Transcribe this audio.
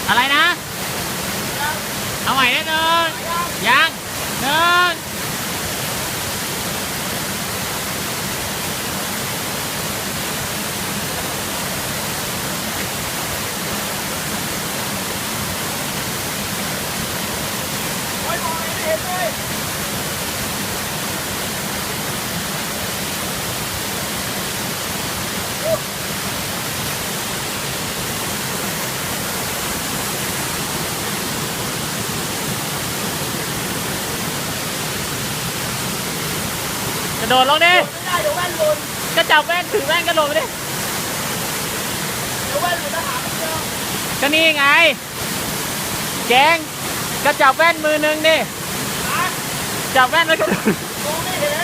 อะไรนะ เอาใหม่ได้หนึ่งยังหนึ่งโอ้ยมองไม่เห็นเลยกระโดดลงดิ ไม่ได้เดี๋ยวแว่นหล่น ก็จับแว่นถือแว่นกระโดดไปดิ เดี๋ยวแว่นหล่นแล้วหาไม่เจอ ก็นี่ไงแจงก็จับแว่นมือหนึ่งดิ หา จับแว่นแล้วก็ มองไม่เห็น